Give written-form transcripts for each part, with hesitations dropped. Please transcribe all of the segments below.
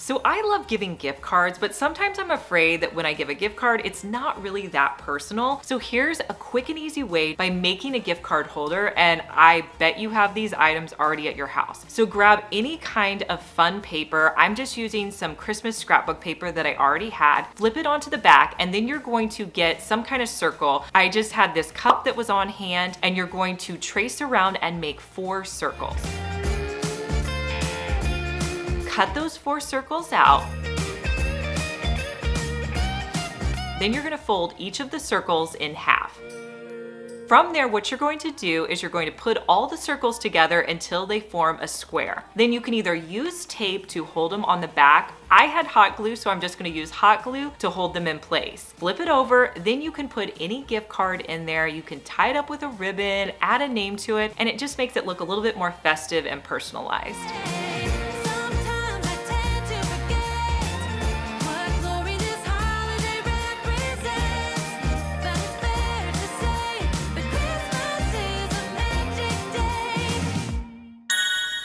So I love giving gift cards, but sometimes I'm afraid that when I give a gift card, it's not really that personal. So here's a quick and easy way by making a gift card holder, and I bet you have these items already at your house. So grab any kind of fun paper. I'm just using some Christmas scrapbook paper that I already had. Flip it onto the back, and then you're going to get some kind of circle. I just had this cup that was on hand, and you're going to trace around and make 4 circles. Cut those 4 circles out. Then you're gonna fold each of the circles in half. From there, what you're going to do is you're going to put all the circles together until they form a square. Then you can either use tape to hold them on the back. I had hot glue, so I'm just gonna use hot glue to hold them in place. Flip it over, then you can put any gift card in there. You can tie it up with a ribbon, add a name to it, and it just makes it look a little bit more festive and personalized.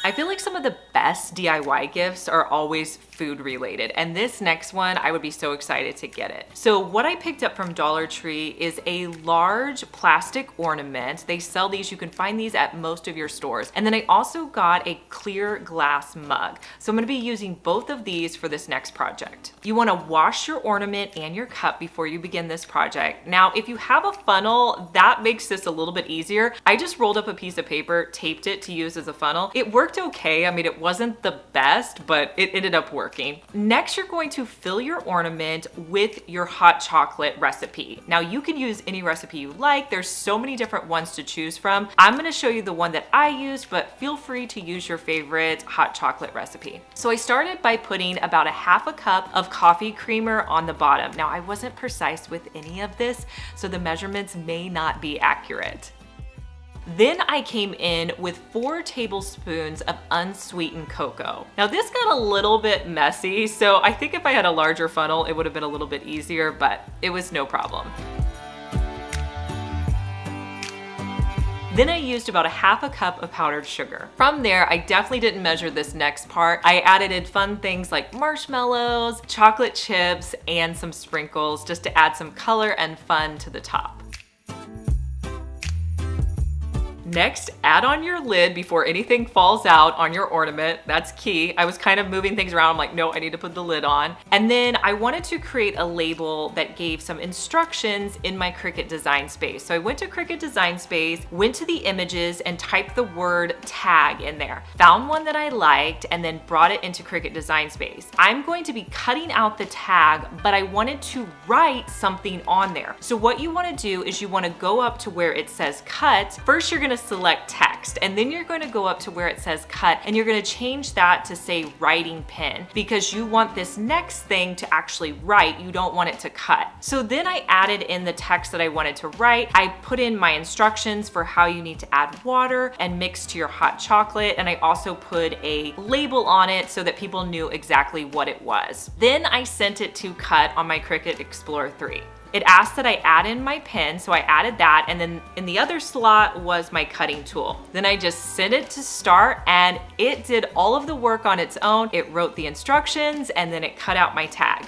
I feel like some of the best DIY gifts are always food related, and this next one, I would be so excited to get it. So what I picked up from Dollar Tree is a large plastic ornament. They sell these, you can find these at most of your stores. And then I also got a clear glass mug. So I'm gonna be using both of these for this next project. You wanna wash your ornament and your cup before you begin this project. Now, if you have a funnel, that makes this a little bit easier. I just rolled up a piece of paper, taped it to use as a funnel. It worked okay. I mean, it wasn't the best, but it ended up working. Next, you're going to fill your ornament with your hot chocolate recipe. Now, you can use any recipe you like. There's so many different ones to choose from. I'm gonna show you the one that I used, but feel free to use your favorite hot chocolate recipe. So I started by putting about a half a cup of coffee creamer on the bottom. Now, I wasn't precise with any of this, so the measurements may not be accurate. Then I came in with 4 tablespoons of unsweetened cocoa. Now this got a little bit messy, so I think if I had a larger funnel, it would have been a little bit easier, but it was no problem. Then I used about a half a cup of powdered sugar. From there, I definitely didn't measure this next part. I added in fun things like marshmallows, chocolate chips, and some sprinkles just to add some color and fun to the top. Next, add on your lid before anything falls out on your ornament. That's key. I was kind of moving things around. I'm like, no, I need to put the lid on. And then I wanted to create a label that gave some instructions in my Cricut design space. So I went to Cricut design space, went to the images and typed the word tag in there. Found one that I liked and then brought it into Cricut design space. I'm going to be cutting out the tag, but I wanted to write something on there. So what you want to do is you want to go up to where it says cut. First, you're going to select text, and then you're going to go up to where it says cut, and you're going to change that to say writing pen, because you want this next thing to actually write. You don't want it to cut. So then I added in the text that I wanted to write. I put in my instructions for how you need to add water and mix to your hot chocolate, and I also put a label on it so that people knew exactly what it was. Then I sent it to cut on my Cricut Explorer 3. It asked that I add in my pen, so I added that, and then in the other slot was my cutting tool. Then I just sent it to start, and it did all of the work on its own. It wrote the instructions, and then it cut out my tag.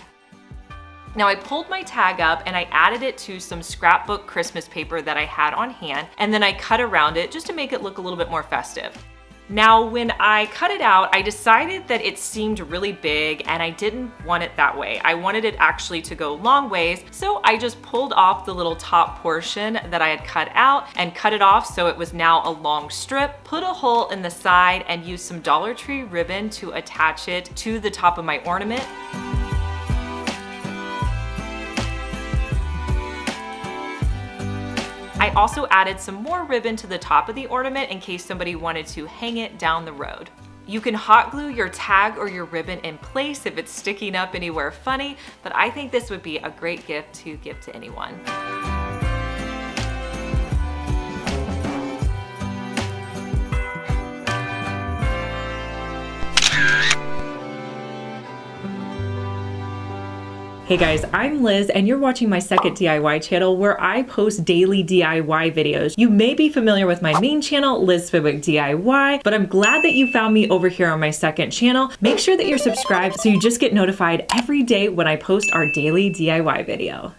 Now I pulled my tag up and I added it to some scrapbook Christmas paper that I had on hand, and then I cut around it just to make it look a little bit more festive. Now, when I cut it out, I decided that it seemed really big and I didn't want it that way. I wanted it actually to go long ways, so I just pulled off the little top portion that I had cut out and cut it off so it was now a long strip, put a hole in the side, and used some Dollar Tree ribbon to attach it to the top of my ornament. I also added some more ribbon to the top of the ornament in case somebody wanted to hang it down the road. You can hot glue your tag or your ribbon in place if it's sticking up anywhere funny, but I think this would be a great gift to give to anyone. Hey guys, I'm Liz and you're watching my second DIY channel where I post daily DIY videos. You may be familiar with my main channel, Liz Fenwick DIY, but I'm glad that you found me over here on my second channel. Make sure that you're subscribed so you just get notified every day when I post our daily DIY video.